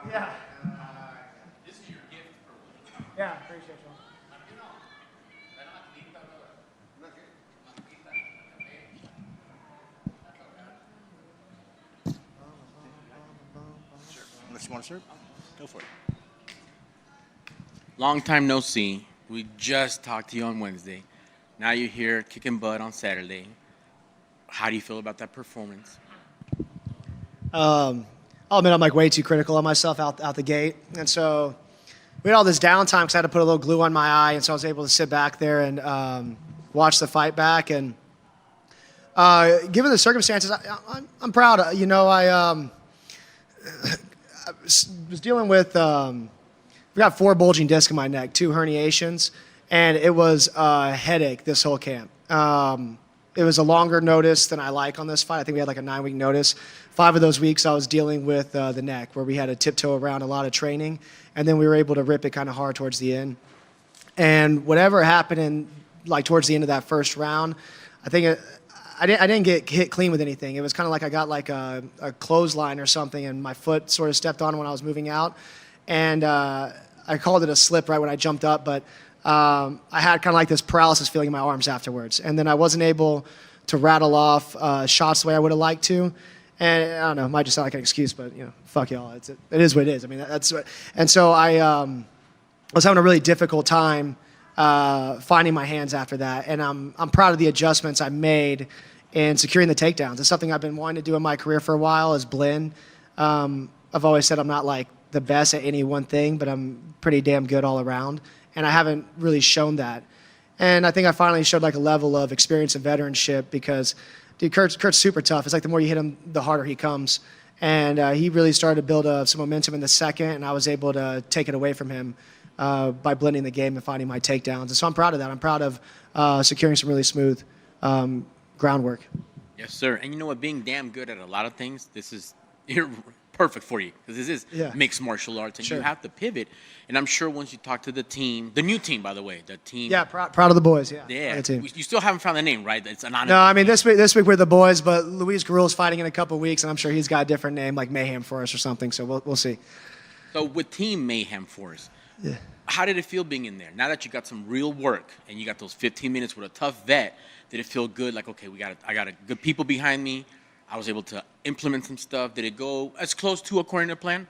Yeah. This is your gift for me. Yeah, appreciate you. Unless you want to serve, go for it. Long time no see. We just talked to you on Wednesday. Now you're here kicking butt on Saturday. How do you feel about that performance? I'll admit I'm like way too critical of myself out the gate. And so we had all this downtime because I had to put a little glue on my eye. And so I was able to sit back there and watch the fight back. And given the circumstances, I'm proud. You know, I was dealing with, we got 4 bulging discs in my neck, 2 herniations, and it was a headache this whole camp. It was a longer notice than I like on this fight. I think we had like a 9-week notice. 5 of those weeks I was dealing with the neck, where we had to tiptoe around a lot of training, and then we were able to rip it kind of hard towards the end. And whatever happened in like towards the end of that first round, I think I didn't get hit clean with anything. It was kind of like I got like a clothesline or something, and my foot sort of stepped on when I was moving out, and I called it a slip right when I jumped up, but I had kind of like this paralysis feeling in my arms afterwards. And then I wasn't able to rattle off shots the way I would have liked to. And I don't know, it might just sound like an excuse, but you know, fuck y'all. It is what it is. I mean, that's what, and so I was having a really difficult time finding my hands after that. And I'm proud of the adjustments I made in securing the takedowns. It's something I've been wanting to do in my career for a while is blend. I've always said I'm not like the best at any one thing, but I'm pretty damn good all around. And I haven't really shown that. And I think I finally showed like a level of experience and veteranship because, dude, Kurt's super tough. It's like the more you hit him, the harder he comes. And he really started to build some momentum in the second, and I was able to take it away from him by blending the game and finding my takedowns. And so I'm proud of that. I'm proud of securing some really smooth groundwork. Yes, sir. And you know what? Being damn good at a lot of things, this is perfect for you because this is mixed martial arts, and you have to pivot. And I'm sure once you talk to the team, the new team, by the way, the team. Yeah, proud of the boys. Yeah. The team. You still haven't found the name, right? It's anonymous. No, I mean this week we're the boys, but Luis Gurilla's fighting in a couple of weeks, and I'm sure he's got a different name like Mayhem for us or something. So we'll see. So with Team Mayhem Force, how did it feel being in there? Now that you got some real work and you got those 15 minutes with a tough vet, did it feel good? Like, okay, I got a good people behind me. I was able to implement some stuff. Did it go as close to according to plan?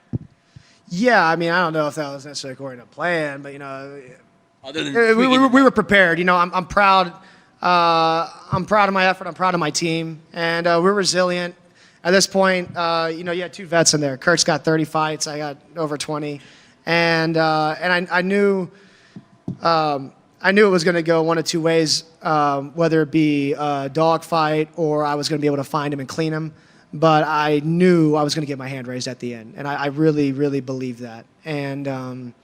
Yeah, I mean, I don't know if that was necessarily according to plan, but you know, other than we were prepared. You know, I'm proud. I'm proud of my effort. I'm proud of my team, and we're resilient. At this point, you know, you had 2 vets in there. Kurt's got 30 fights. I got over 20, and I knew. I knew it was going to go one of 2 ways, whether it be a dog fight or I was going to be able to find him and clean him. But I knew I was going to get my hand raised at the end, and I really, really believed that. And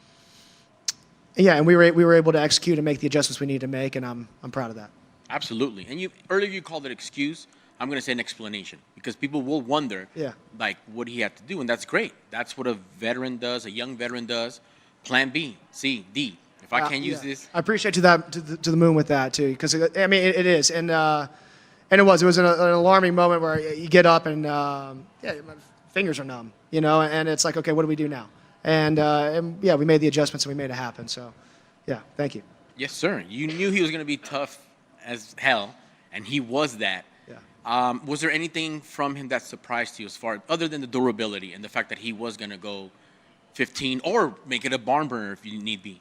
yeah, and we were able to execute and make the adjustments we needed to make, and I'm proud of that. Absolutely. And earlier you called it excuse. I'm going to say an explanation because people will wonder, like, what he had to do, and that's great. That's what a veteran does, a young veteran does. Plan B, C, D. If I can't use this, I appreciate you that to the moon with that too, because I mean it is, and it was an alarming moment where you get up and my fingers are numb, you know, and it's like, okay, what do we do now? And yeah, we made the adjustments and we made it happen. So yeah, thank you. Yes, sir. You knew he was going to be tough as hell, and he was that. Yeah. Was there anything from him that surprised you as far other than the durability and the fact that he was going to go 15 or make it a barn burner if you need be?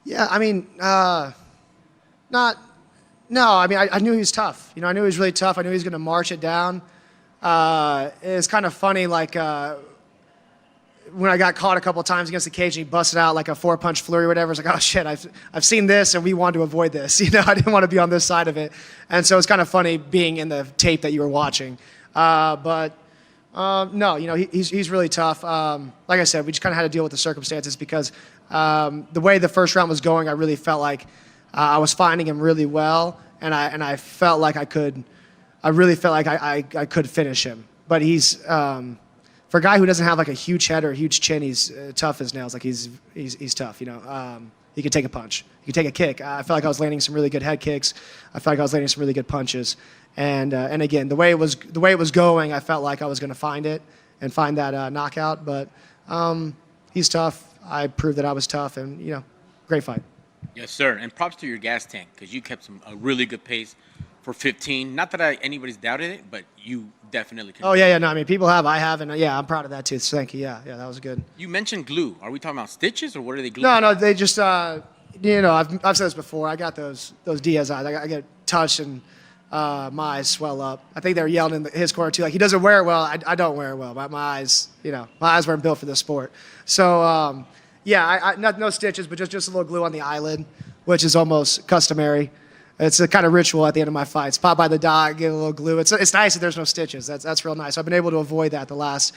Yeah, I mean, I knew he was tough. You know, I knew he was really tough. I knew he was going to march it down. It's kind of funny, like when I got caught a couple of times against the cage and he busted out like a 4-punch flurry or whatever. It's like, oh shit, I've seen this and we wanted to avoid this. You know, I didn't want to be on this side of it. And so it's kind of funny being in the tape that you were watching. No, you know, he's really tough. Like I said, we just kind of had to deal with the circumstances because the way the first round was going, I really felt like I was finding him really well, and I felt like I could finish him. But he's for a guy who doesn't have like a huge head or a huge chin, he's tough as nails. Like he's tough. You know, he could take a punch, he could take a kick. I felt like I was landing some really good head kicks. I felt like I was landing some really good punches. And again, the way it was going, I felt like I was going to find it and find that knockout. But He's tough. I proved that I was tough, and great fight. Yes, sir. And props to your gas tank because you kept a really good pace for 15. Not that anybody's doubted it, but you definitely can. Oh yeah. No, I mean people have. I have, and yeah, I'm proud of that too. So thank you. Yeah, that was good. You mentioned glue. Are we talking about stitches or what are they gluing? No, they just I've said this before. I got those Diaz eyes. I get touched and my eyes swell up. I think they were yelling in his corner too. Like he doesn't wear it well. I don't wear it well. But my eyes, my eyes weren't built for this sport. So yeah, no stitches, but just a little glue on the eyelid, which is almost customary. It's a kind of ritual at the end of my fights. Pop by the dock, get a little glue. It's nice that there's no stitches. That's real nice. I've been able to avoid that the last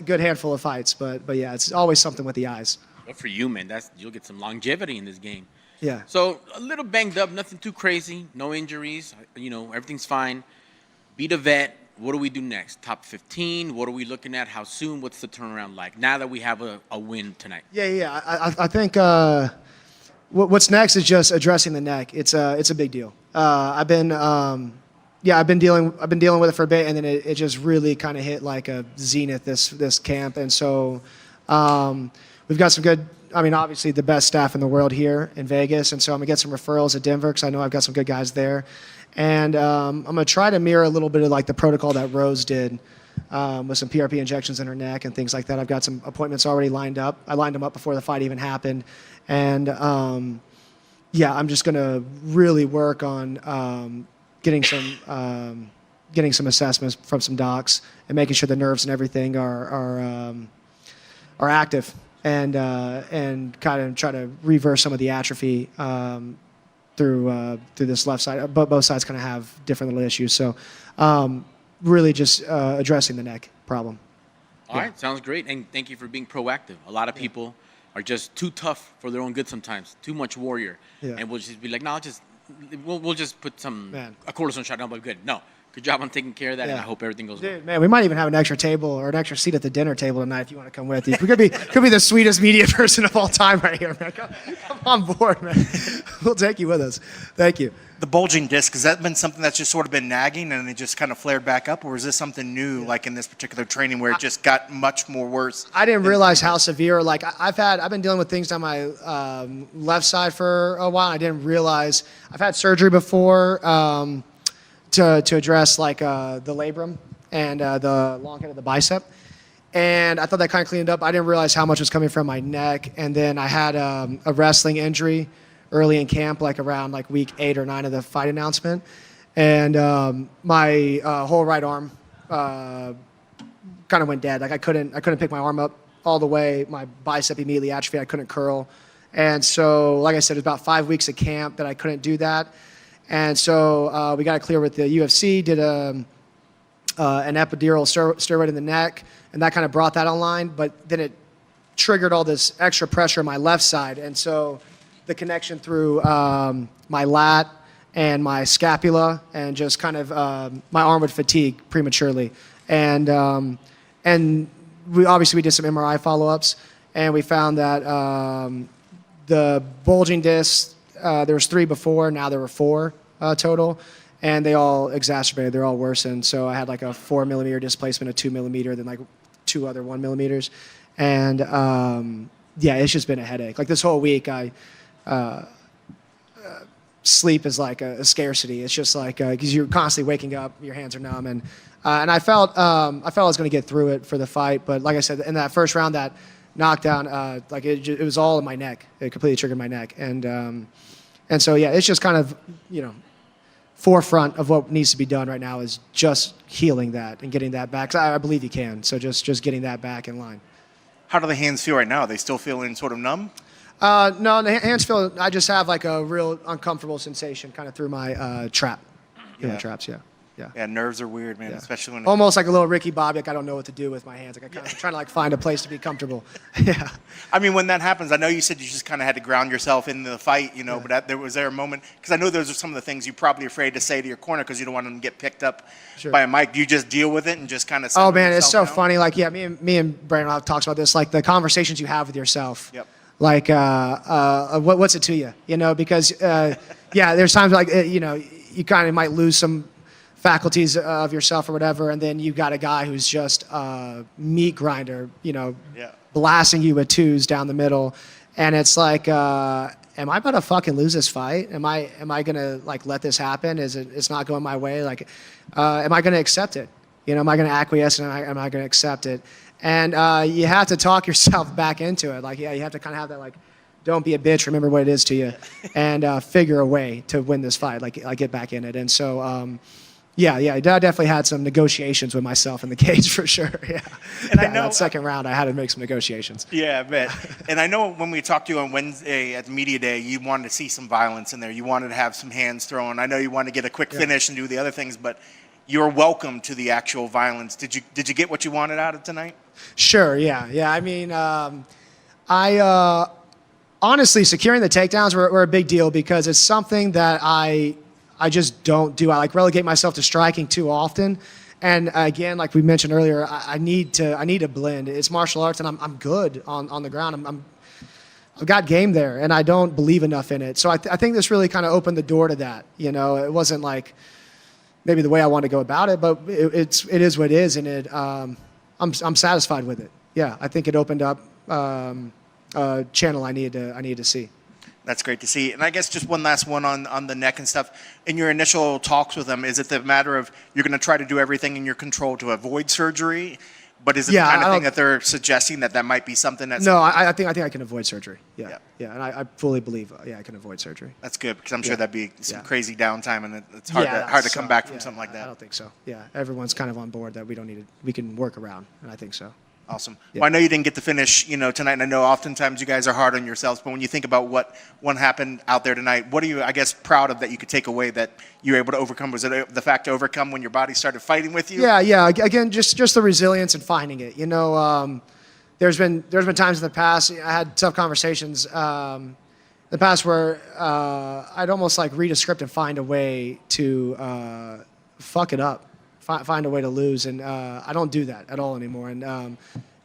good handful of fights. But yeah, it's always something with the eyes. Good for you, man. You'll get some longevity in this game. Yeah. So a little banged up, nothing too crazy, no injuries. Everything's fine. Beat a vet. What do we do next? Top 15? What are we looking at? How soon? What's the turnaround like now that we have a win tonight? Yeah. I think what's next is just addressing the neck. It's a big deal. I've been dealing with it for a bit, and then it just really kind of hit like a zenith this camp, and so we've got some good. I mean, obviously the best staff in the world here in Vegas, and so I'm gonna get some referrals at Denver because I know I've got some good guys there, and I'm gonna try to mirror a little bit of like the protocol that Rose did with some PRP injections in her neck and things like that. I've got some appointments already lined up. I lined them up before the fight even happened, and I'm just gonna really work on getting some assessments from some docs and making sure the nerves and everything are active. And kind of try to reverse some of the atrophy through this left side. But both sides kind of have different little issues. So really just addressing the neck problem. All right, sounds great. And thank you for being proactive. A lot of people are just too tough for their own good sometimes, too much warrior. Yeah. And we'll just be like, no, we'll just put a cortisone shot down, but good. No. Good job on taking care of that, and I hope everything goes well. Dude, man, we might even have an extra table or an extra seat at the dinner table tonight if you want to come with. We could be the sweetest media person of all time right here, man. Come on board, man. We'll take you with us. Thank you. The bulging disc, has that been something that's just sort of been nagging and it just kind of flared back up, or is this something new, like in this particular training where it just got much more worse? I didn't realize how severe. Like I've been dealing with things on my left side for a while. I didn't realize I've had surgery before. To address like the labrum and the long head of the bicep. And I thought that kind of cleaned up. I didn't realize how much was coming from my neck. And then I had a wrestling injury early in camp, like around like week 8 or 9 of the fight announcement. And my whole right arm kind of went dead. Like I couldn't pick my arm up all the way. My bicep immediately atrophied. I couldn't curl. And so, like I said, it was about 5 weeks of camp that I couldn't do that. And so we got it clear with the UFC, did an epidural steroid in the neck, and that kind of brought that online. But then it triggered all this extra pressure on my left side. And so the connection through my lat and my scapula and just kind of my arm would fatigue prematurely. And we did some MRI follow-ups, and we found that the bulging discs, there was 3 before, now there were 4 total, and they all exacerbated. They're all worsened. So I had like a 4 millimeter displacement, a 2 millimeter, then like 2 other 1 millimeters, and it's just been a headache. Like this whole week, sleep is like a scarcity. It's just like because you're constantly waking up, your hands are numb, and I felt I was going to get through it for the fight, but like I said, in that first round, that knockdown, it was all in my neck. It completely triggered my neck, and so it's just kind of forefront of what needs to be done right now is just healing that and getting that back. 'Cause I believe you can. So just getting that back in line. How do the hands feel right now? Are they still feeling sort of numb? No, the hands feel. I just have like a real uncomfortable sensation kind of through my trap. My traps, yeah. Yeah, nerves are weird, man, especially when... Almost like a little Ricky Bobby, like I don't know what to do with my hands. Like I'm trying to like find a place to be comfortable. Yeah. I mean, when that happens, I know you said you just kind of had to ground yourself in the fight, but was there a moment... Because I know those are some of the things you're probably afraid to say to your corner because you don't want them to get picked up by a mic. Do you just deal with it and just kind of... Oh, man, it's so funny. Like, yeah, me and Brandon have talked about this, like the conversations you have with yourself. Yep. Like, what's it to you? Because, there's times like, you kind of might lose some faculties of yourself or whatever, and then you got a guy who's just a meat grinder, blasting you with twos down the middle, and it's like, am I about to fucking lose this fight? Am I gonna like let this happen? It's not going my way? Like, am I gonna accept it? Am I gonna acquiesce and am I gonna accept it? And you have to talk yourself back into it. Like, you have to kind of have that like, don't be a bitch. Remember what it is to you, and figure a way to win this fight. Like get back in it. And so, I definitely had some negotiations with myself in the cage for sure. Yeah. And I know that second round, I had to make some negotiations. Yeah, I bet. And I know when we talked to you on Wednesday at the media day, you wanted to see some violence in there. You wanted to have some hands thrown. I know you wanted to get a quick finish and do the other things, but you're welcome to the actual violence. Did you get what you wanted out of tonight? Sure. Yeah. I mean, honestly, securing the takedowns were a big deal because it's something that I just don't do. I like relegate myself to striking too often. And again, like we mentioned earlier, I need to blend. It's martial arts, and I'm good on the ground. I've got game there, and I don't believe enough in it. So I think this really kind of opened the door to that. It wasn't like maybe the way I want to go about it, but it is what it is, and I'm satisfied with it. Yeah, I think it opened up a channel I needed to see. That's great to see. And I guess just one last one on the neck and stuff. In your initial talks with them, is it the matter of you're going to try to do everything in your control to avoid surgery? But is it the kind of thing that they're suggesting that might be something that's... No, I think I can avoid surgery. Yeah. And I fully believe, I can avoid surgery. That's good, because I'm sure that'd be some crazy downtime, and it's hard to come back from something like that. I don't think so. Yeah, everyone's kind of on board that we can work around, and I think so. Awesome. Yeah. Well, I know you didn't get to finish, tonight, and I know oftentimes you guys are hard on yourselves, but when you think about what happened out there tonight, what are you, I guess, proud of that you could take away that you were able to overcome? Was it the fact to overcome when your body started fighting with you? Yeah. Again, just the resilience and finding it. There's been times in the past, I had tough conversations in the past where I'd almost like read a script and find a way to fuck it up. Find a way to lose, and I don't do that at all anymore. And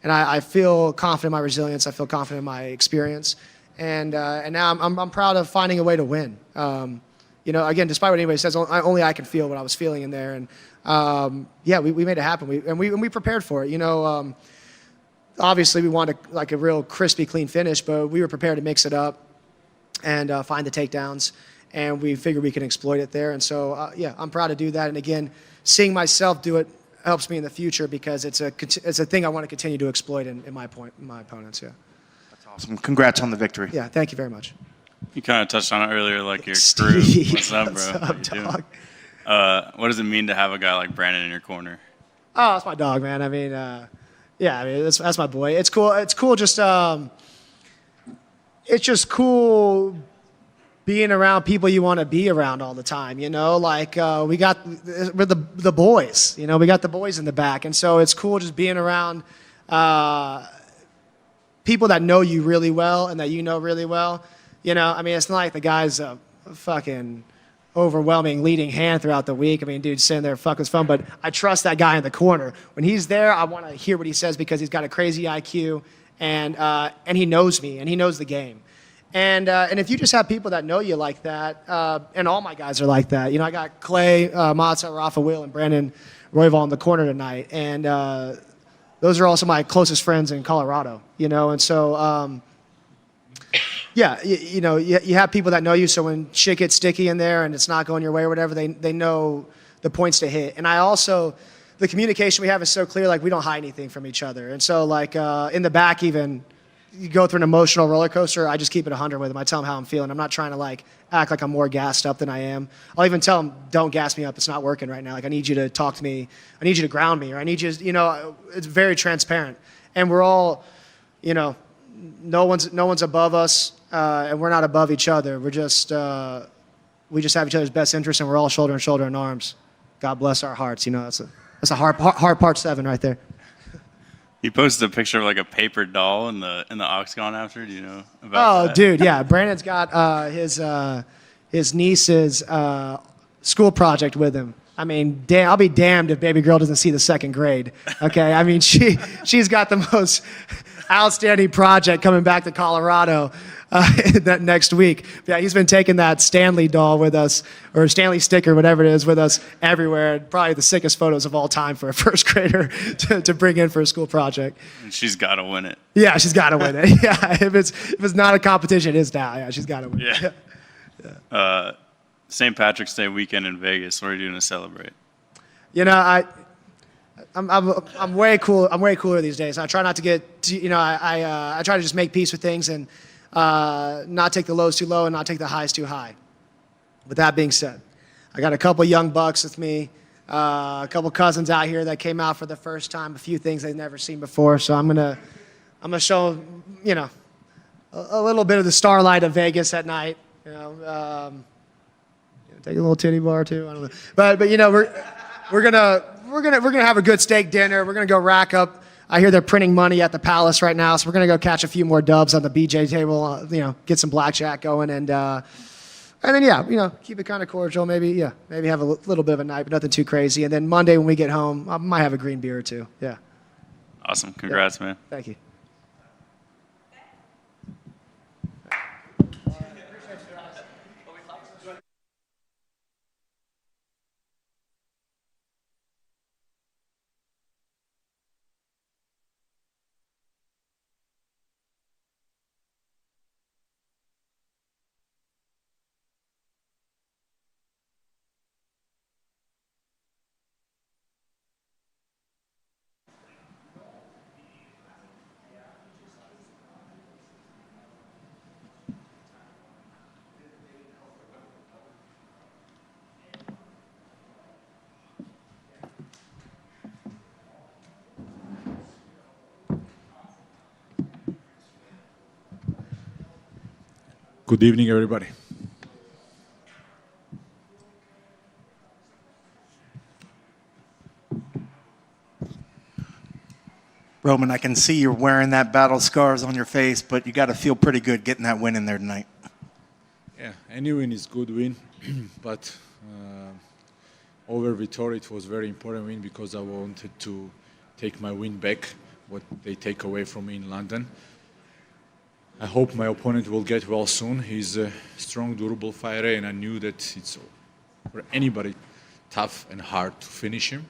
I feel confident in my resilience. I feel confident in my experience, and now I'm proud of finding a way to win. Again, despite what anybody says, only I can feel what I was feeling in there, and we made it happen. We prepared for it. Obviously we wanted like a real crispy, clean finish, but we were prepared to mix it up and find the takedowns, and we figured we can exploit it there. And so I'm proud to do that. And again, seeing myself do it helps me in the future because it's a thing I want to continue to exploit in my opponents. Yeah. That's awesome. Congrats on the victory. Yeah, thank you very much. You kind of touched on it earlier, like your Steve, crew. What's up, bro? What's up, dog? What does it mean to have a guy like Brandon in your corner? Oh, that's my dog, man. I mean, that's my boy. It's cool. It's cool. It's just cool being around people you want to be around all the time, like we're the boys, we got the boys in the back. And so it's cool just being around people that know you really well and that you know really well. I mean, it's not like the guy's a fucking overwhelming leading hand throughout the week. I mean, dude's sitting there fucking his phone, but I trust that guy in the corner. When he's there, I want to hear what he says because he's got a crazy IQ and he knows me and he knows the game. And if you just have people that know you like that, and all my guys are like that. I got Clay, Matza, Rafa Will, and Brandon Royval in the corner tonight. And those are also my closest friends in Colorado, And so, you have people that know you. So when shit gets sticky in there and it's not going your way or whatever, they know the points to hit. And the communication we have is so clear, like we don't hide anything from each other. And so like in the back even, you go through an emotional roller coaster, I just keep it 100 with them. I tell them how I'm feeling. I'm not trying to like act like I'm more gassed up than I am. I'll even tell them, don't gas me up. It's not working right now. Like I need you to talk to me. I need you to ground me, or I need you, it's very transparent. And we're all, no one's above us, and we're not above each other. We just have each other's best interests, and we're all shoulder and shoulder and arms. God bless our hearts. That's a hard part 7 right there. You posted a picture of like a paper doll in the octagon after. Do you know about that? Oh, dude, yeah. Brandon's got his niece's school project with him. I mean, I'll be damned if baby girl doesn't see the second grade. Okay, I mean she's got the outstanding project coming back to Colorado that next week. Yeah, he's been taking that Stanley doll with us, or Stanley sticker, whatever it is, with us everywhere. And probably the sickest photos of all time for a first grader to bring in for a school project. And she's got to win it. Yeah, she's got to win it. Yeah, if it's not a competition, it is now. Yeah, she's got to win it. Yeah. St. Patrick's Day weekend in Vegas. What are you doing to celebrate? You know, I'm way cool. I'm way cooler these days. I try not to get, I try to just make peace with things and not take the lows too low and not take the highs too high. With that being said, I got a couple young bucks with me, a couple cousins out here that came out for the first time, a few things they've never seen before. So I'm gonna show them, a little bit of the starlight of Vegas at night. Take a little titty bar too. I don't know, but we're gonna have a good steak dinner. We're gonna go rack up. I hear they're printing money at the Palace right now, so we're gonna go catch a few more dubs on the BJ table. Get some blackjack going, and then keep it kind of cordial. Maybe have a little bit of a night, but nothing too crazy. And then Monday when we get home, I might have a green beer or two. Yeah. Awesome. Congrats, man. Thank you. Good evening, everybody. Roman, I can see you're wearing that battle scars on your face, but you got to feel pretty good getting that win in there tonight. Yeah, any win is good win, but over Vitória it was very important win because I wanted to take my win back, what they take away from me in London. I hope my opponent will get well soon. He's a strong, durable fighter, and I knew that it's for anybody tough and hard to finish him.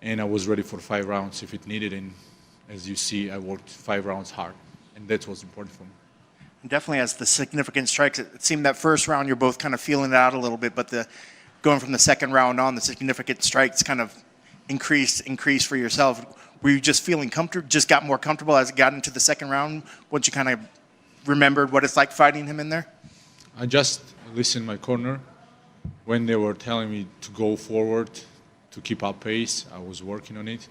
And I was ready for 5 rounds if it needed, and as you see, I worked 5 rounds hard, and that was important for me. Definitely has the significant strikes. It seemed that first round you're both kind of feeling it out a little bit, but going from the second round on, the significant strikes kind of increased for yourself. Were you just feeling comfortable, just got more comfortable as it got into the second round once you kind of remembered what it's like fighting him in there? I just listened my corner. When they were telling me to go forward, to keep up pace, I was working on it.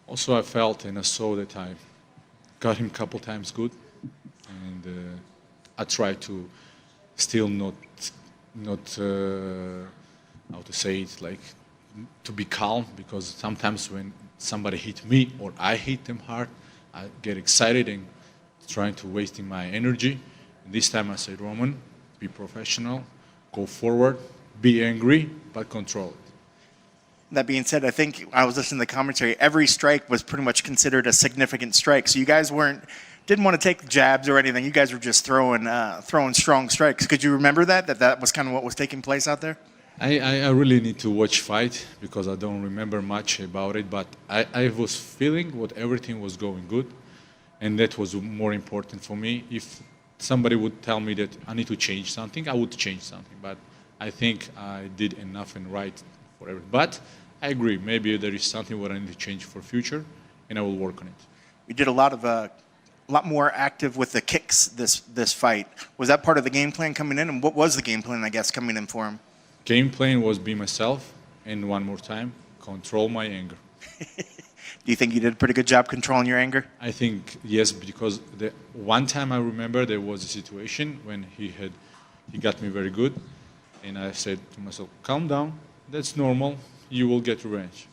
Also, I felt and I saw that I got him a couple times good. And I tried to still not how to say it, like to be calm, because sometimes when somebody hit me or I hit them hard, I get excited and trying to wasting my energy. And this time I said, Roman, be professional, go forward, be angry, but control it. That being said, I think I was listening to the commentary. Every strike was pretty much considered a significant strike. So you guys didn't want to take jabs or anything. You guys were just throwing strong strikes. Could you remember that was kind of what was taking place out there? I really need to watch fight because I don't remember much about it, but I was feeling what everything was going good, and that was more important for me. If somebody would tell me that I need to change something, I would change something, but I think I did enough and right for everything. But I agree, maybe there is something what I need to change for future, and I will work on it. You did a lot more active with the kicks this fight. Was that part of the game plan coming in, and what was the game plan, I guess, coming in for him? Game plan was be myself, and one more time, control my anger. Do you think you did a pretty good job controlling your anger? I think yes, because the one time I remember there was a situation when he got me very good, and I said to myself, calm down, that's normal, you will get revenge.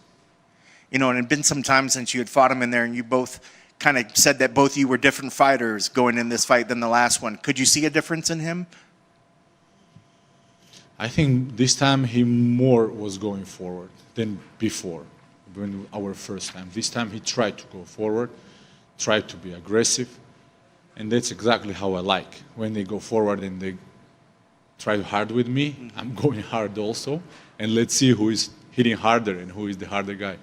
And it had been some time since you had fought him in there, and you both kind of said that both of you were different fighters going in this fight than the last one. Could you see a difference in him? I think this time he more was going forward than before, when our first time. This time he tried to go forward, try to be aggressive, and that's exactly how I like. When they go forward and they try hard with me, I'm going hard also, and let's see who is hitting harder and who is the harder guy.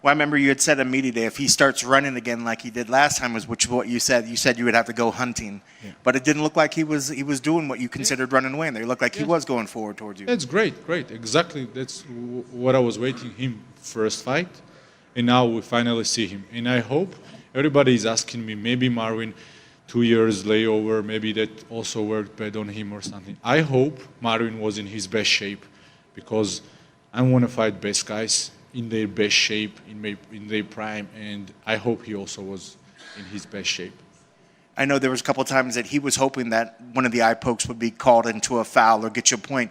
Well, I remember you had said immediately if he starts running again like he did last time, which is what you said. You said you would have to go hunting, but it didn't look like he was doing what you considered running away. And there, it looked like he was going forward towards you. That's great. Exactly. That's what I was waiting him first fight, and now we finally see him. And I hope everybody is asking me, maybe Marvin, 2 years layover, maybe that also worked bad on him or something. I hope Marvin was in his best shape, because I want to fight best guys in their best shape, in their prime, and I hope he also was in his best shape. I know there was a couple of times that he was hoping that one of the eye pokes would be called into a foul or get you a point.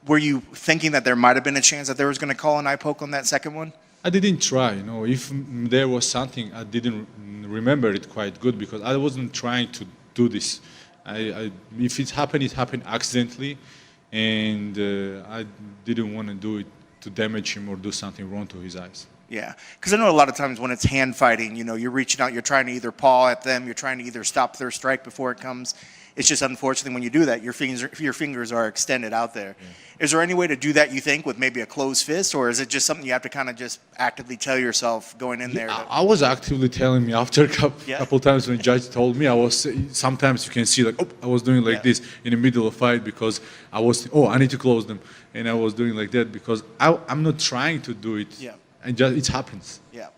Were you thinking that there might have been a chance that there was going to call an eye poke on that second one? I didn't try, if there was something, I didn't remember it quite good, because I wasn't trying to do this. If it happened accidentally, and I didn't want to do it to damage him or do something wrong to his eyes. Yeah, because I know a lot of times when it's hand fighting, you're reaching out, you're trying to either paw at them, you're trying to either stop their strike before it comes. It's just unfortunately when you do that, your fingers are extended out there. Yeah. Is there any way to do that, you think, with maybe a closed fist, or is it just something you have to kind of just actively tell yourself going in there? I was actively telling me after a couple times when the judge told me, sometimes you can see I was doing like this in the middle of a fight, because I need to close them, and I was doing like that because I'm not trying to do it. Yeah. And it happens. Yeah.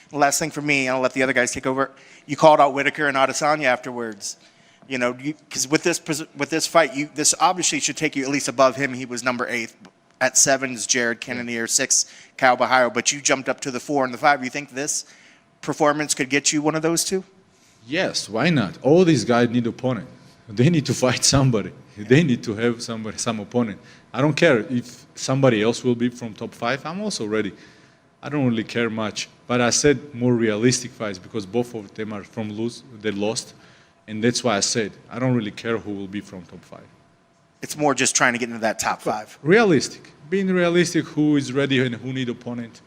The last thing for me, I'll let the other guys take over. You called out Whitaker and Adesanya afterwards. Because with this fight, this obviously should take you at least above him. He was number 8. At 7 is Jared Cannonier, 6 Kyle Bahio, but you jumped up to the 4 and the 5. You think this performance could get you one of those two? Yes, why not? All these guys need opponent. They need to fight somebody. They need to have some opponent. I don't care if somebody else will be from top 5. I'm also ready. I don't really care much. But I said more realistic fights, because both of them are from they lost. And that's why I said, I don't really care who will be from top 5. It's more just trying to get into that top 5. Realistic. Being realistic, who is ready and who need opponent.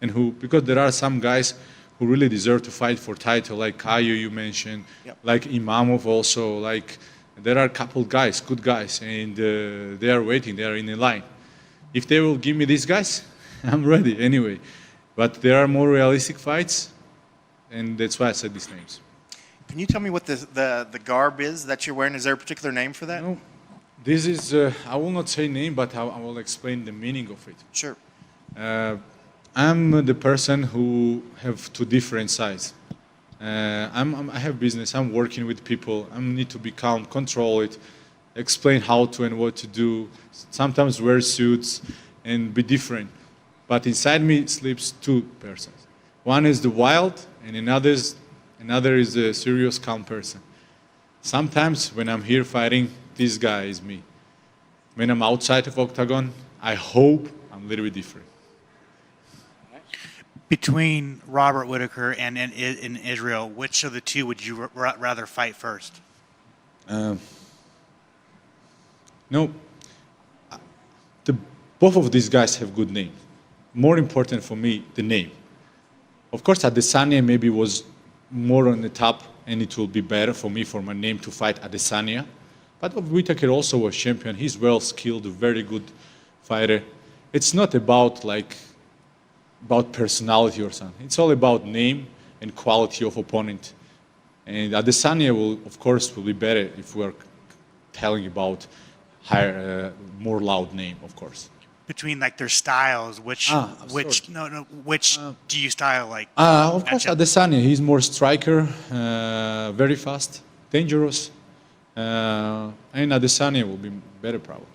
Because there are some guys who really deserve to fight for title, like Caio you mentioned, like Imamov also, there are a couple guys, good guys, and they are waiting, they are in the line. If they will give me these guys, I'm ready anyway. But there are more realistic fights, and that's why I said these names. Can you tell me what the garb is that you're wearing? Is there a particular name for that? No, this is, I will not say name, but I will explain the meaning of it. Sure. I'm the person who have 2 different sides. I have business, I'm working with people, I need to be calm, control it, explain how to and what to do, sometimes wear suits and be different. But inside me sleeps 2 persons. One is the wild, and another is a serious, calm person. Sometimes when I'm here fighting, this guy is me. When I'm outside of octagon, I hope I'm a little bit different. Between Robert Whitaker and in Israel, which of the 2 would you rather fight first? No, both of these guys have good names. More important for me, the name. Of course, Adesanya maybe was more on the top, and it will be better for me for my name to fight Adesanya. But Whitaker also was champion. He's well skilled, a very good fighter. It's not about personality or something. It's all about name and quality of opponent. And Adesanya will be better if we are telling about more loud name, of course. Between their styles, which do you style like? Of course, Adesanya. He's more striker, very fast, dangerous, and Adesanya will be better probably.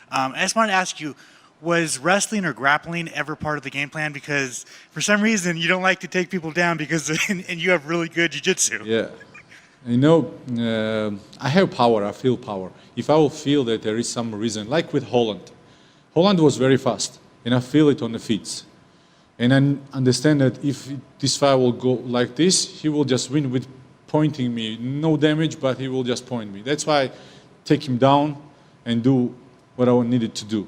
I just wanted to ask you, was wrestling or grappling ever part of the game plan? Because for some reason you don't like to take people down and you have really good jiu-jitsu. Yeah. I have power, I feel power. If I will feel that there is some reason, like with Holland. Holland was very fast, and I feel it on the feet. And I understand that if this fight will go like this, he will just win with pointing me. No damage, but he will just point me. That's why I take him down and do what I needed to do.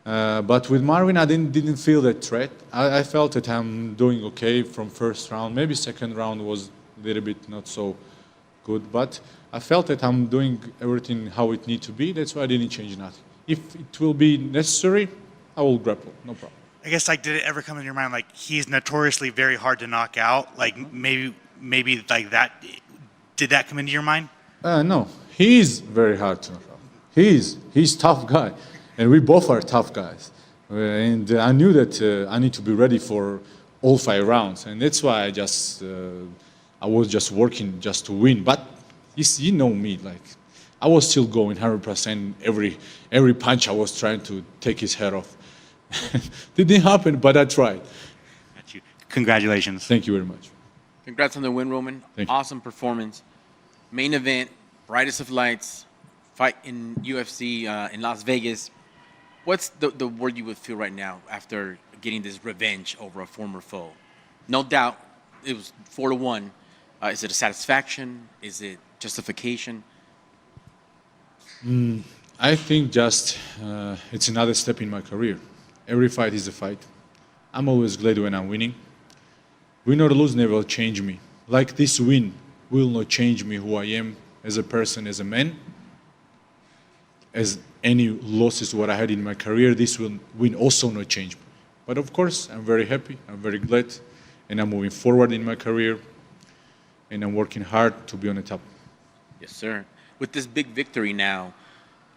But with Marvin, I didn't feel that threat. I felt that I'm doing okay from first round. Maybe second round was a little bit not so good, but I felt that I'm doing everything how it needs to be. That's why I didn't change nothing. If it will be necessary, I will grapple, no problem. I guess, like, did it ever come in your mind, like, he's notoriously very hard to knock out? Like, maybe like that, did that come into your mind? No, he's very hard to knock out. He's tough guy, and we both are tough guys. And I knew that I need to be ready for all 5 rounds, and that's why I was just working just to win. But you know me, like I was still going 100%. Every punch I was trying to take his head off. Didn't happen, but I tried. Got you. Congratulations. Thank you very much. Congrats on the win, Roman. Thank you. Awesome performance. Main event, brightest of lights, fight in UFC in Las Vegas. What's the word you would feel right now after getting this revenge over a former foe? No doubt, it was 4-1. Is it a satisfaction? Is it justification? I think just it's another step in my career. Every fight is a fight. I'm always glad when I'm winning. Win or lose never will change me. Like this win will not change me who I am as a person, as a man. As any losses what I had in my career, this win also not change me. But of course, I'm very happy, I'm very glad, and I'm moving forward in my career, and I'm working hard to be on the top. Yes, sir. With this big victory now,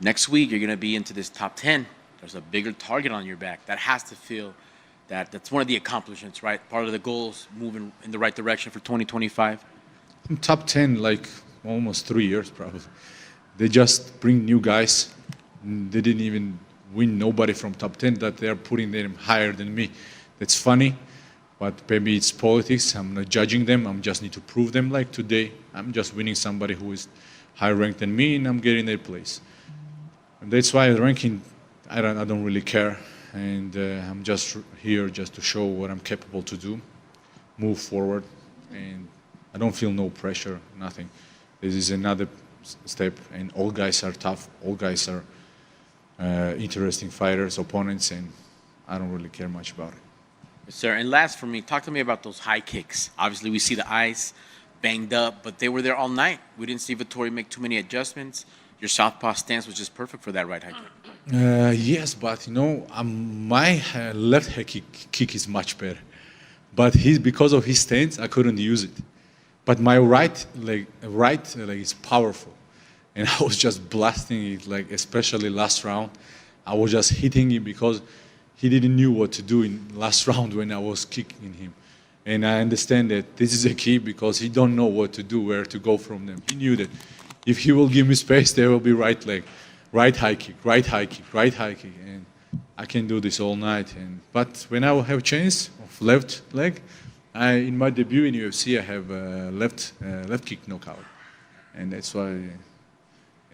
next week you're going to be into this top 10. There's a bigger target on your back. That has to feel that's one of the accomplishments, right? Part of the goals moving in the right direction for 2025. I'm top 10 like almost 3 years probably. They just bring new guys. They didn't even win nobody from top 10 that they are putting them higher than me. That's funny, but maybe it's politics. I'm not judging them. I just need to prove them. Like today, I'm just winning somebody who is higher ranked than me, and I'm getting their place. And that's why ranking, I don't really care. And I'm just here just to show what I'm capable to do, move forward, and I don't feel no pressure, nothing. This is another step, and all guys are tough. All guys are interesting fighters, opponents, and I don't really care much about it. Yes, sir. And last for me, talk to me about those high kicks. Obviously, we see the eyes banged up, but they were there all night. We didn't see Vettori make too many adjustments. Your southpaw stance was just perfect for that right high kick. Yes, but you know, my left high kick is much better. But because of his stance, I couldn't use it. But my right leg is powerful, and I was just blasting it. Like especially last round, I was just hitting him because he didn't knew what to do in last round when I was kicking him. And I understand that this is a key because he don't know what to do, where to go from them. He knew that if he will give me space, there will be right leg, right high kick, right high kick, right high kick, and I can do this all night. But when I will have chance of left leg, in my debut in UFC, I have left kick knockout, and that's why, you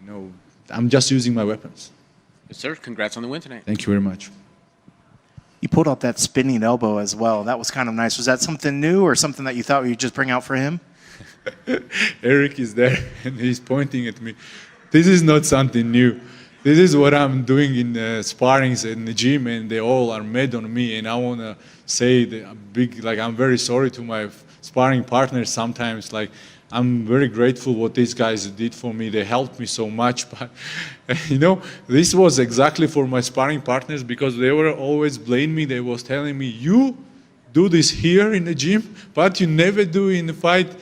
know, I'm just using my weapons. Yes, sir. Congrats on the win tonight. Thank you very much. You pulled out that spinning elbow as well. That was kind of nice. Was that something new or something that you thought you'd just bring out for him? Eric is there, and he's pointing at me. This is not something new. This is what I'm doing in sparrings in the gym, and they all are mad on me. And I want to say that I'm very sorry to my sparring partners sometimes. Like, I'm very grateful what these guys did for me. They helped me so much. But, you know, this was exactly for my sparring partners because they were always blaming me. They was telling me, you do this here in the gym, but you never do in the fight.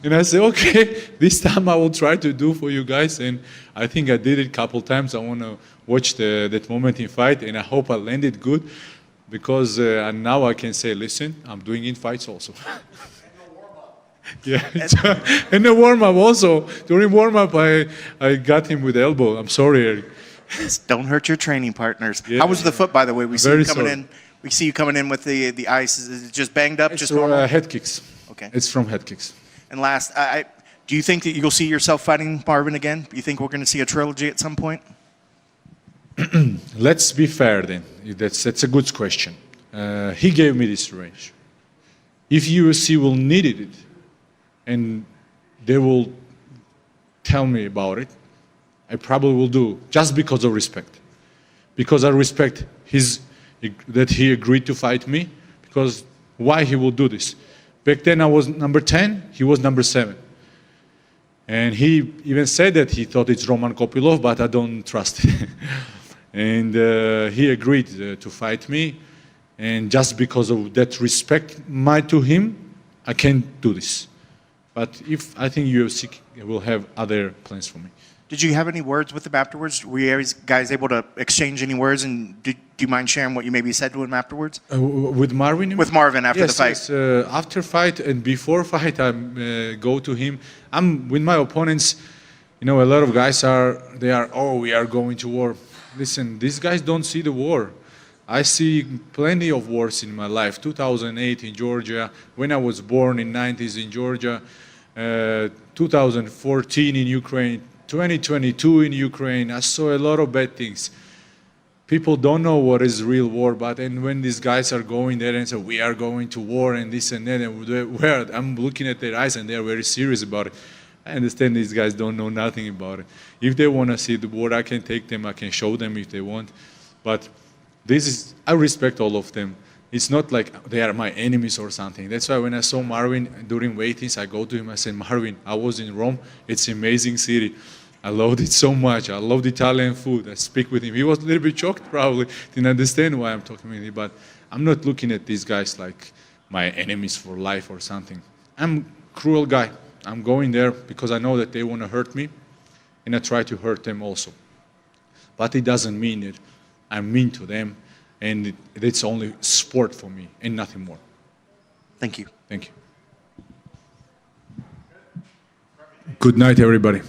And I said, okay, this time I will try to do for you guys. And I think I did it a couple times. I want to watch that moment in fight, and I hope I landed good because now I can say, listen, I'm doing in fights also. Yeah, and the warm-up also. During warm-up, I got him with the elbow. I'm sorry, Eric. Don't hurt your training partners. Yeah. How was the foot, by the way? We see you coming sorry. in. We see you coming in with the ice. Is it just banged up? It's Just normal? head kicks. Okay. It's from head kicks. And last, do you think that you'll see yourself fighting Marvin again? Do you think we're going to see a trilogy at some point? Let's be fair then. That's a good question. He gave me this range. If UFC will need it, and they will tell me about it, I probably will do, just because of respect. because I respect that he agreed to fight me, because why he will do this? Back then I was number 10, he was number 7. And he even said that he thought it's Roman Kopylov, but I don't trust it. And he agreed to fight me. And just because of that respect to him, I can't do this. But I think UFC will have other plans for me. Did you have any words with him afterwards? Were you guys able to exchange any words? And do you mind sharing what you maybe said to him afterwards? With Marvin? You mean? With Marvin after the fight? Yes. After fight and before fight, I go to him. I'm with my opponents. A lot of guys we are going to war. Listen, these guys don't see the war. I see plenty of wars in my life. 2008 in Georgia, when I was born in 90s in Georgia, 2014 in Ukraine, 2022 in Ukraine. I saw a lot of bad things. People don't know what is real war, and when these guys are going there and say, we are going to war and this and that, and I'm looking at their eyes and they're very serious about it. I understand these guys don't know nothing about it. If they want to see the war, I can take them, I can show them if they want. But I respect all of them. It's not like they are my enemies or something. That's why when I saw Marvin during weigh-ins, I go to him, I said, Marvin, I was in Rome. It's an amazing city. I loved it so much. I loved Italian food. I speak with him. He was a little bit shocked probably, didn't understand why I'm talking with him. But I'm not looking at these guys like my enemies for life or something. I'm a cruel guy. I'm going there because I know that they want to hurt me, and I try to hurt them also. But it doesn't mean that I'm mean to them, and it's only sport for me and nothing more. Thank you. Thank you. Good night, everybody.